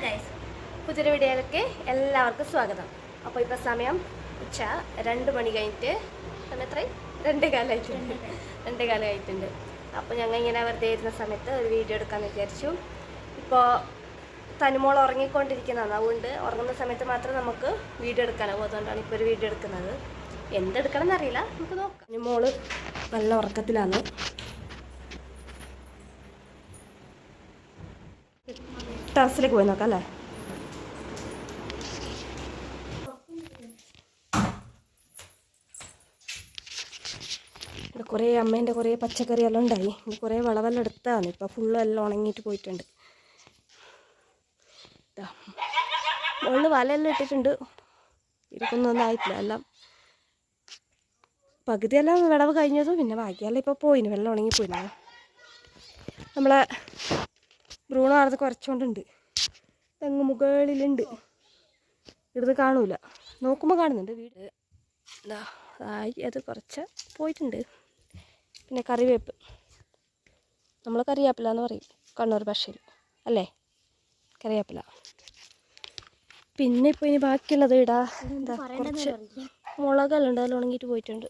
Guys, പുതിയൊരു വീഡിയോയിലേക്ക് എല്ലാവർക്കും സ്വാഗതം. അപ്പോൾ ഇപ്പോൾ സമയം ഉച്ച 2 മണി കഴിഞ്ഞിട്ട് സമയം എത്രയും 2 കാലമായിട്ടുണ്ട്. അപ്പോൾ ഞങ്ങൾ ഇങ്ങനെ വെറുതെ ഇരുന്ന സമയത്ത് ഒരു വീഡിയോ എടുക്കാമെന്ന് വിചാരിച്ചു. ഇപ്പോൾ തനുമോൾ ഉറങ്ങിക്കൊണ്ടിരിക്കുന്നതാണ്, അതുകൊണ്ട് ഉറങ്ങുന്ന സമയത്ത് മാത്രം നമുക്ക് വീഡിയോ എടുക്കാനാവും. അതുകൊണ്ടാണ് ഇപ്പോൾ ഒരു വീഡിയോ എടുക്കുന്നത്. എന്തെടുക്കണം എന്നറിയില്ല, നമുക്ക് നോക്കാം. തനുമോള് നല്ല ഉറക്കത്തിലാണ്. ടെറസിലേക്ക് പോയി നോക്കാം അല്ലേ. ഇവിടെ കുറേ അമ്മേൻ്റെ കുറേ പച്ചക്കറി എല്ലാം ഉണ്ടായി. കുറേ വളവെല്ലാം എടുത്തതാണ്. ഇപ്പോൾ ഫുള്ളും എല്ലാം ഉണങ്ങിയിട്ട് പോയിട്ടുണ്ട്. മുകളിൽ വലയെല്ലാം ഇട്ടിട്ടുണ്ട്. ഇരിക്കുന്നൊന്നും ആയിട്ടില്ല. എല്ലാം പകുതിയെല്ലാം വിളവ് കഴിഞ്ഞതും പിന്നെ ബാക്കിയെല്ലാം ഇപ്പോൾ പോയിന്, വെള്ളം ഉണങ്ങിപ്പോയിന്. നമ്മളെ ബ്രൂണോ അടുത്ത് കുറച്ചുകൊണ്ടുണ്ട്. തെങ്ങ് മുകളിലുണ്ട്, ഇവിടുന്ന് കാണൂല, നോക്കുമ്പോൾ കാണുന്നുണ്ട്. വീട് അത് കുറച്ച് പോയിട്ടുണ്ട്. പിന്നെ കറിവേപ്പ്, നമ്മൾ കറിവേപ്പില എന്ന് പറയും കണ്ണൂർ ഭാഷയിൽ അല്ലേ, കറിവേപ്പില. പിന്നെ ഇപ്പോൾ ഇനി ബാക്കിയുള്ളത് ഇടാ എന്താ കുറച്ച് മുളകെല്ലാം ഉണ്ട്, അതെല്ലാം ഉണങ്ങിയിട്ട് പോയിട്ടുണ്ട്.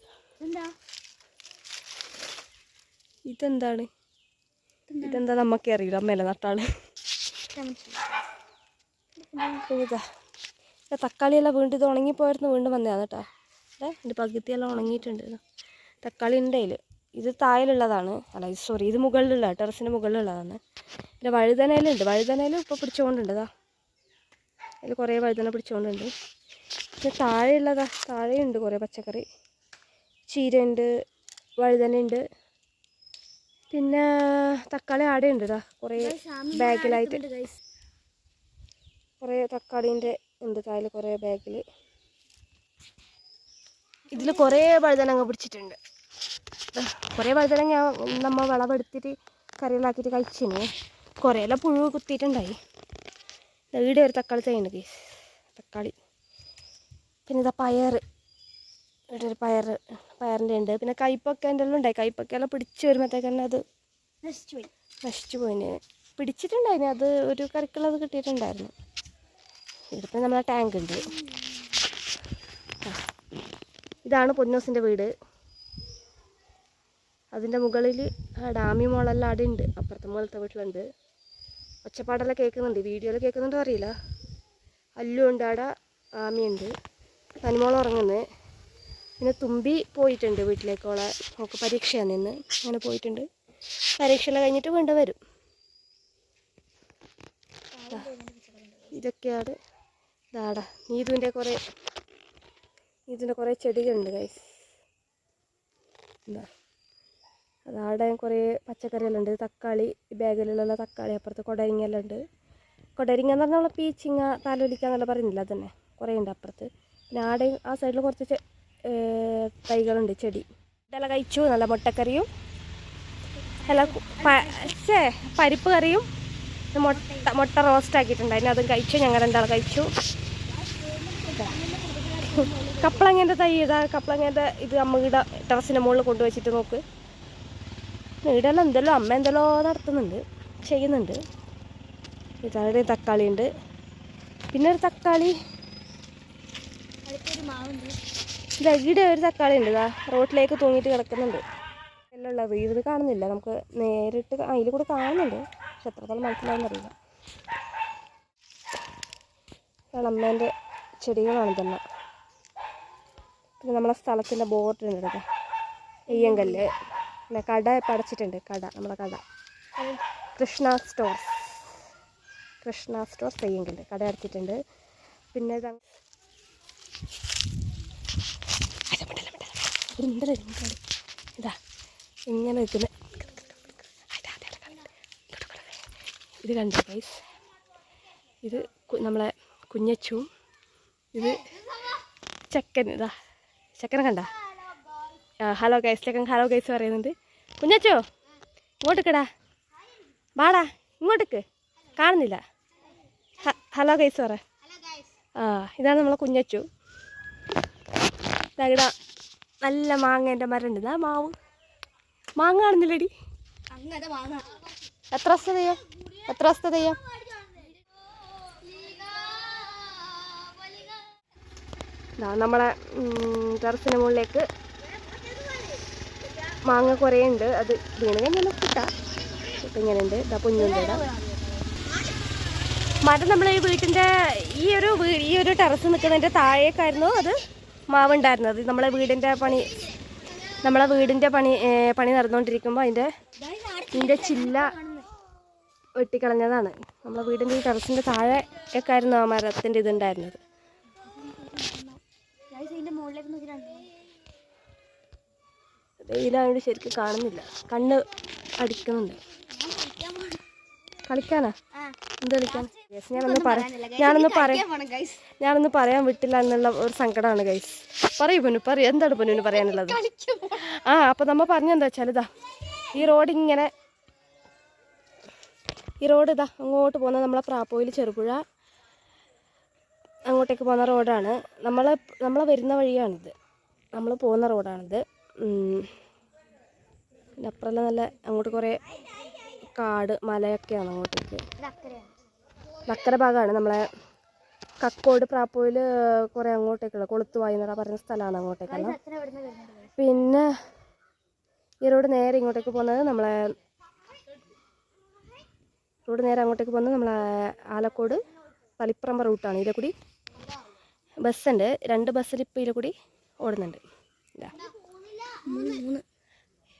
ഇതെന്താണ് ഇതെന്താ നമുക്കേ അറിയില്ല, അമ്മയല്ല നട്ടാള്. ഇതാ തക്കാളിയെല്ലാം വീണ്ടും ഇത് ഉണങ്ങിപ്പോയിരുന്നു, വീണ്ടും വന്നതാണ് കേട്ടോ. എൻ്റെ പകുതിയെല്ലാം ഉണങ്ങിയിട്ടുണ്ട്. തക്കാളി ഉണ്ടതിൽ. ഇത് താഴെയുള്ളതാണ്, അല്ല സോറി, ഇത് മുകളിലുള്ള ടെറസിൻ്റെ മുകളിലുള്ളതാണ്. പിന്നെ വഴുതനയിലുണ്ട്, വഴുതനയിൽ ഇപ്പോൾ പിടിച്ചുകൊണ്ടുണ്ട്. അതിൽ കുറേ വഴുതന പിടിച്ചുകൊണ്ടുണ്ട്. പിന്നെ താഴെയുള്ളതാ, താഴെയുണ്ട് കുറേ പച്ചക്കറി. ചീരയുണ്ട്, വഴുതനയുണ്ട്, പിന്നെ തക്കാളി ആടെയുണ്ട്. കുറേ ബാഗിലായിട്ട് കുറേ തക്കാളീൻ്റെ ഉണ്ട് താഴെ, കുറേ ബാഗിൽ. ഇതിൽ കുറേ വഴുതനങ്ങ പിടിച്ചിട്ടുണ്ട്. കുറേ വഴുതനങ്ങ നമ്മൾ വിളവെടുത്തിട്ട് കറികളാക്കിയിട്ട് കഴിച്ചിന്. കുറേയെല്ലാം പുഴു കുത്തിയിട്ടുണ്ടായി. ഈടെ ഒരു തക്കാളി തൈയുണ്ട് ഗൈസ്, തക്കാളി. പിന്നെ ഇതാ പയർ, ഇവിടെ ഒരു പയറിൻ്റെ ഉണ്ട്. പിന്നെ കയ്പൊക്കേൻ്റെ എല്ലാം ഉണ്ടായി. കയ്പൊക്കെല്ലാം പിടിച്ച് വരുമ്പോഴത്തേക്ക് തന്നെ അത് നശിച്ചു പോയിന്. പിടിച്ചിട്ടുണ്ടായിന്, അത് ഒരു കറിക്കുള്ളത് കിട്ടിയിട്ടുണ്ടായിരുന്നു. ഇതിപ്പോൾ നമ്മളെ ടാങ്ക് ഉണ്ട്. ഇതാണ് പൊന്നൂസിൻ്റെ വീട്. അതിൻ്റെ മുകളിൽ ഡാമി മോളെല്ലാം അവിടെ ഉണ്ട്, അപ്പുറത്തെ മുകളിലത്തെ വീട്ടിലുണ്ട്. ഒച്ചപ്പാടെല്ലാം കേൾക്കുന്നുണ്ട്, വീഡിയോയിൽ കേൾക്കുന്നുണ്ടോ അറിയില്ല. അല്ലു ഉണ്ട് അവിടെ, ആമിയുണ്ട്, തനിമോളം ഉറങ്ങുന്നത്. പിന്നെ തുമ്പി പോയിട്ടുണ്ട് വീട്ടിലേക്കോളെ, നമുക്ക് പരീക്ഷയാണ് ഇന്ന്, അങ്ങനെ പോയിട്ടുണ്ട്. പരീക്ഷയെല്ലാം കഴിഞ്ഞിട്ട് വീണ്ടും വരും. ഇതൊക്കെയാണ് ഇതാടാ നീതുവിൻ്റെ കുറേ ചെടികളുണ്ട് ഗൈസ്. എന്താ അതാടെ കുറേ പച്ചക്കറിയെല്ലാം ഉണ്ട്. തക്കാളി, ബാഗിലുള്ള തക്കാളി, അപ്പുറത്ത് കൊടരിങ്ങെല്ലാം ഉണ്ട്. കൊടരിങ്ങ എന്ന് പറഞ്ഞാൽ നമ്മൾ പീച്ചിങ്ങ, താലോലിക്ക എന്നെല്ലാം പറയുന്നില്ല, അതന്നെ കുറേ ഉണ്ട് അപ്പുറത്ത്. പിന്നെ ആടെ ആ സൈഡിൽ കുറച്ച് തൈകളുണ്ട്, ചെടി. ഇതെല്ലാം കഴിച്ചു. നല്ല മുട്ടക്കറിയും അല്ല പരിപ്പ് കറിയും മുട്ട റോസ്റ്റ് ആക്കിയിട്ടുണ്ടായിരുന്നു, അതും കഴിച്ചു. ഞങ്ങൾ രണ്ടാളും കഴിച്ചു. കപ്പളങ്ങേൻ്റെ തൈ ഇതാ, കപ്പളങ്ങേൻ്റെ ഇത് അമ്മ ഇവിടെ ടെറസിൻ്റെ മുകളിൽ കൊണ്ടുവച്ചിട്ട് നോക്ക്. ഇവിടെല്ലാം എന്തെല്ലോ അമ്മ എന്തെല്ലോ നടത്തുന്നുണ്ട്, ചെയ്യുന്നുണ്ട്. ഇതാടെ തക്കാളി ഉണ്ട്. പിന്നെ ഒരു തക്കാളി, ഇതാ ഇവിടെ ഒരു തക്കാളി ഉണ്ട്, ഇതാ റോട്ടിലേക്ക് തൂങ്ങിയിട്ട് കിടക്കുന്നുണ്ട്. എല്ലാം ഉള്ളത് ഇത് കാണുന്നില്ല, നമുക്ക് നേരിട്ട് അതിൽ കൂടെ കാണുന്നുണ്ട്, പക്ഷെ എത്രത്തോളം മനസ്സിലാവുന്നറിയില്ല. അമ്മേൻ്റെ ചെടികളാണ് ഇതെല്ലാം. പിന്നെ നമ്മളെ സ്ഥലത്തിൻ്റെ ബോർഡ് ഉണ്ട് കേട്ടോ, തെയ്യങ്കല്ല്. പിന്നെ കട ഇപ്പം അടച്ചിട്ടുണ്ട്, നമ്മളെ കട കൃഷ്ണ സ്റ്റോർസ് തെയ്യങ്കല്ല് കട അടച്ചിട്ടുണ്ട്. പിന്നെ ഇതാ ഇങ്ങനെ നിൽക്കുന്ന ഇത് കണ്ടോ ഗൈസ്, ഇത് നമ്മളെ കുഞ്ഞച്ചും, ഇത് ചെക്കൻ. ഇതാ ചെക്കനെ കണ്ട. ഹലോ ഗൈസ്, ചെക്കൻ ഹലോ ഗൈസ് പറയുന്നുണ്ട്. കുഞ്ഞച്ചോ ഇങ്ങോട്ടേക്കടാ, വാടാ ഇങ്ങോട്ടേക്ക്, കാണുന്നില്ല. ഹലോ ഗൈസ് പറ. ഇതാണ് നമ്മളെ കുഞ്ഞച്ചു. ഇതാ നല്ല മാങ്ങേൻ്റെ മരം ഉണ്ട്. ഇതാ മാങ്ങ കാണുന്നില്ലടി. എത്ര ദിവസത്തെ തെയ്യം നമ്മളെ ടെറസിന് മുകളിലേക്ക് മാങ്ങ കുറേ ഉണ്ട്. അത് വീണ് കഴിഞ്ഞാൽ കിട്ടാം. ഇപ്പം ഇങ്ങനെ ഉണ്ട്. ഇതാ കുഞ്ഞുണ്ട്. ഇതാ മരം നമ്മൾ ഈ വീട്ടിൻ്റെ ഈ ഒരു ടെറസ് നിൽക്കുന്നതിൻ്റെ താഴേക്കായിരുന്നു അത് മാവുണ്ടായിരുന്നത്. നമ്മളെ വീടിൻ്റെ പണി നടന്നുകൊണ്ടിരിക്കുമ്പോൾ ഇതിൻ്റെ ചില്ല വെട്ടിക്കളഞ്ഞതാണ്. നമ്മളെ വീടിൻ്റെ ഈ ടെറസിൻ്റെ താഴെയൊക്കെ ആയിരുന്നു ആ മരത്തിൻ്റെ ഇതുണ്ടായിരുന്നത്. വെയിലായോണ്ട് ശരിക്കും കാണുന്നില്ല, കണ്ണ് അടിക്കുന്നുണ്ട്. കളിക്കാനാ? എന്ത് കളിക്കാൻ? ഞാനൊന്ന് പറയാൻ വിട്ടില്ല എന്നുള്ള ഒരു സങ്കടമാണ് ഗൈസ്. പറയൂ പൊന്നു, പറയൂ, എന്താണ് പൊന്നുവിന് പറയാനുള്ളത്? അപ്പം നമ്മൾ പറഞ്ഞെന്താ വെച്ചാൽ ഇതാ ഈ റോഡ് ഇതാ അങ്ങോട്ട് പോകുന്ന നമ്മളെ പ്രാപ്പോയിൽ ചെറുപുഴ അങ്ങോട്ടേക്ക് പോകുന്ന റോഡാണ്. നമ്മളെ വരുന്ന വഴിയാണിത്, നമ്മൾ പോകുന്ന റോഡാണിത്. പിന്നെ അപ്പുറമെല്ലാം നല്ല അങ്ങോട്ട് കുറേ കാട് മലയൊക്കെയാണ് അങ്ങോട്ടേക്ക്. നക്കര ഭാഗമാണ് നമ്മളെ കക്കോട് പ്രാപ്പോയിൽ കുറേ അങ്ങോട്ടേക്കുള്ള കൊളുത്തുവായി എന്നൊക്കെ പറഞ്ഞ സ്ഥലമാണ് അങ്ങോട്ടേക്കുള്ള. പിന്നെ ഈ റോഡ് നേരെ ഇങ്ങോട്ടേക്ക് പോകുന്നത് നമ്മളെ ആലക്കോട് പലിപ്പറമ്പ റൂട്ടാണ്. ഇതിലെ കൂടി ബസ്സുണ്ട്, 2 ബസ്സിൽ ഇപ്പോൾ ഇതിലെ കൂടി ഓടുന്നുണ്ട്.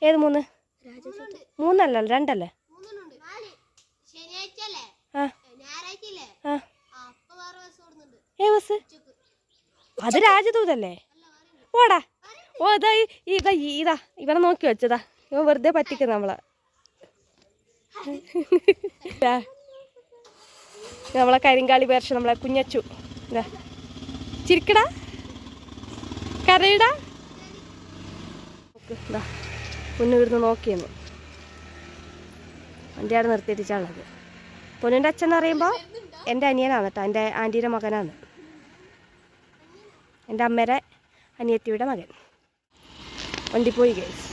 ഏത് 3? 3 അല്ല 2 അല്ലേ? ബസ് അത് രാജദൂതല്ലേ? ഓടാ ഇതാ ഇവനെ നോക്കി വെച്ചതാ. ഇവൻ വെറുതെ പറ്റിക്കുന്ന നമ്മളെ കരിങ്കാളി വേർഷം നമ്മളെ കുഞ്ഞച്ചു. ഇതാ ചിരിക്കടാ, കരയിടാ. ഇതാ പൊന്നു ഇവിടുന്ന് നോക്കിയെന്ന് വണ്ടി അവിടെ നിർത്തിയിട്ടാണത്. പൊന്നിൻ്റെ അച്ഛൻ എന്ന് പറയുമ്പോൾ എൻ്റെ അനിയനാണ് കേട്ടോ, എൻ്റെ ആൻറ്റീൻ്റെ മകനാണ്, എൻ്റെ അമ്മയുടെ അനിയത്തിയുടെ മകൻ. വണ്ടി പോയി ഗൈസ്.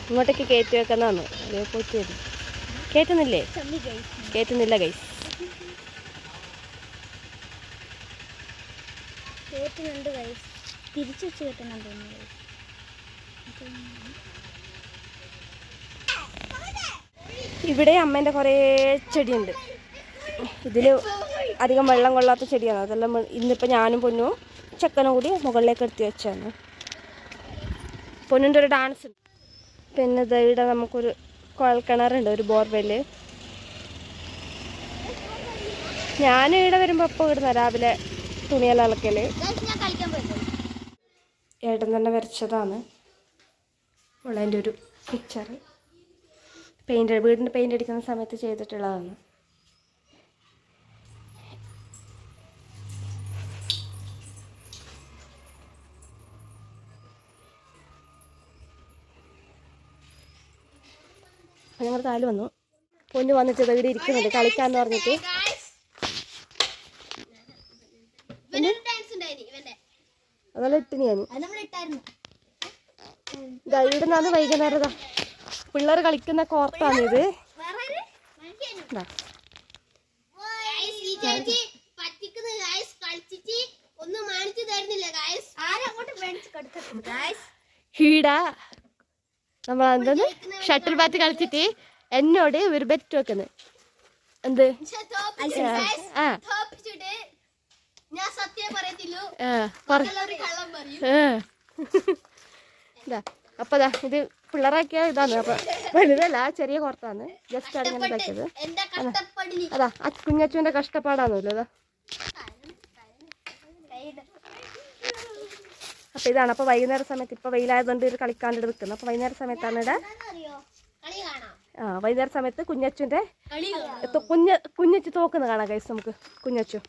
ഇങ്ങോട്ടേക്ക് കയറ്റി വെക്കുന്നതാണ്. അതേ പോയിട്ട് കയറ്റുന്നില്ല ഗൈസ്. തിരിച്ചു വെച്ച് കെട്ടണം തോന്നുന്നു. ഇവിടെ അമ്മേൻ്റെ കുറേ ചെടിയുണ്ട്. ഇതിൽ അധികം വെള്ളം കൊള്ളാത്ത ചെടിയാണ്. അതെല്ലാം ഇന്നിപ്പോൾ ഞാനും പൊന്നും ചെക്കനും കൂടി മുകളിലേക്ക് എടുത്ത് വെച്ചാണ്. പൊന്നിൻ്റെ ഒരു ഡാൻസ് ഉണ്ട്. പിന്നെ ഇവിടെ നമുക്കൊരു കുഴൽക്കിണറുണ്ട്, ഒരു ബോർവെല്ല്. ഞാൻ ഇവിടെ വരുമ്പോൾ ഇപ്പോൾ ഇടുന്ന രാവിലെ തുണിയെല്ലാം അലക്കൽ ഏട്ടൻ തന്നെ വരച്ചതാണ്. ഉള്ളതിൻ്റെ ഒരു പിക്ചർ വീടിൻ്റെ പെയിൻ്റ് അടിക്കുന്ന സമയത്ത് ചെയ്തിട്ടുള്ളതാണ്. അപ്പം ഞങ്ങൾ താല് വന്നു. പൊന്നു വന്നിട്ട് ഇവിടെ ഇരിക്കുന്നുണ്ട് കളിക്കാന്ന് പറഞ്ഞിട്ട്. അതെല്ലാം ഇട്ടിന് ഞാൻ ഇവിടുന്നാണ് വൈകുന്നേരം പിള്ളേർ കളിക്കുന്ന കോർത്താണിത്. ഈട നമ്മളെന്തെന്ന് ഷട്ടിൽ ബാറ്റ് കളിച്ചിട്ട് എന്നോട് ഒരു ബെറ്റ് വെക്കുന്നത്. എന്ത്? അപ്പൊ ഇത് പിള്ളേരാക്കിയ ഇതാണ്. അപ്പൊ വലുതല്ല, ചെറിയ കോർത്താണ്. ജസ്റ്റ് ആണ് ഇങ്ങനെ ഇതാക്കിയത്. അതാ ആ കുഞ്ഞച്ചുവിന്റെ കഷ്ടപ്പാടാണല്ലോ. അതാ അപ്പൊ ഇതാണ്. അപ്പൊ വൈകുന്നേര സമയത്ത് ഇപ്പൊ വെയിലായതുകൊണ്ട് ഇത് കളിക്കാണ്ട് നിൽക്കുന്നത്. അപ്പൊ വൈകുന്നേര സമയത്താണ് ഇവിടെ വൈകുന്നേര സമയത്ത് കുഞ്ഞച്ചുവിന്റെ കുഞ്ഞച്ചു തോക്കുന്ന കാണാം ഗൈസ്. നമുക്ക് കുഞ്ഞച്ചു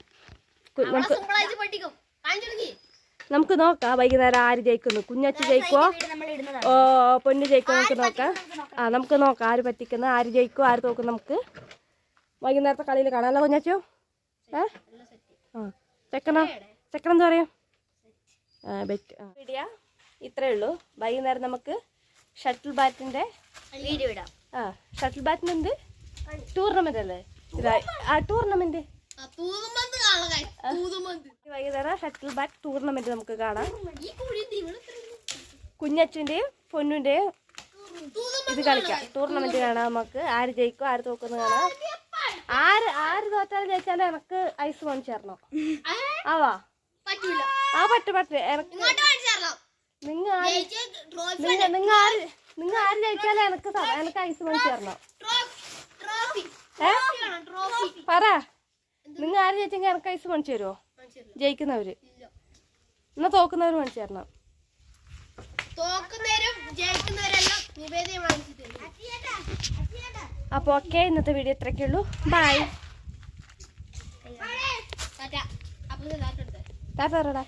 നമുക്ക് നോക്കാം വൈകുന്നേരം ആര് ജയിക്കുന്നു. കുഞ്ഞച്ചു ജയിക്കുവോ പൊന്നു ജയിക്കുവോ നമുക്ക് നോക്കാം. നമുക്ക് നോക്കാം ആര് പറ്റിക്കുന്ന, ആര് ജയിക്കുവോ ആര് തോക്കും. നമുക്ക് വൈകുന്നേരത്തെ കളിയിൽ കാണാമല്ലോ കുഞ്ഞച്ചു. ചെക്കനെന്ത് പറയും? ബെറ്റ് വീഡിയോ ഇത്രയേ ഉള്ളൂ. വൈകുന്നേരം നമുക്ക് ഷട്ടിൽ ബാറ്റിൻ്റെ വീഡിയോ ഇടാം. ഷട്ടിൽ ബാറ്റിന് എന്ത് ടൂർണമെന്റ് അല്ലേ ആ ടൂർണമെന്റ് വൈകുന്നേരം ഷട്ടിൽ ബാറ്റ് ടൂർണമെന്റ് നമുക്ക് കാണാം. കുഞ്ഞച്ഛൻ്റെയും പൊന്നുൻ്റെയും ഇത് കളിക്കാം. ടൂർണമെന്റ് കാണാം നമുക്ക്. ആര് ജയിക്കും ആര് തോക്കുന്നു കാണാം. ആര് തോറ്റാലും ജയിച്ചാലും എനക്ക് ഐസ് വാങ്ങിച്ചു തരണം. ആവാ ആ പറ്റും എനക്ക് നിങ്ങൾ ആര് ജയിച്ചാലും എനക്ക് ഐസ് വാങ്ങിച്ചു തരണം. പറ നിങ്ങൾ ആര് ജയിച്ചെങ്കിൽ എനക്ക് ഐസ് വാങ്ങിച്ചു തരുമോ? ജയിക്കുന്നവര് എന്നാ തോക്കുന്നവര് വാങ്ങിച്ചു തരണം. അപ്പൊ ഓക്കെ, ഇന്നത്തെ വീഡിയോ ഇത്രയൊക്കെ ഉള്ളൂ. ബൈ. ടാറ്റ പറടാ.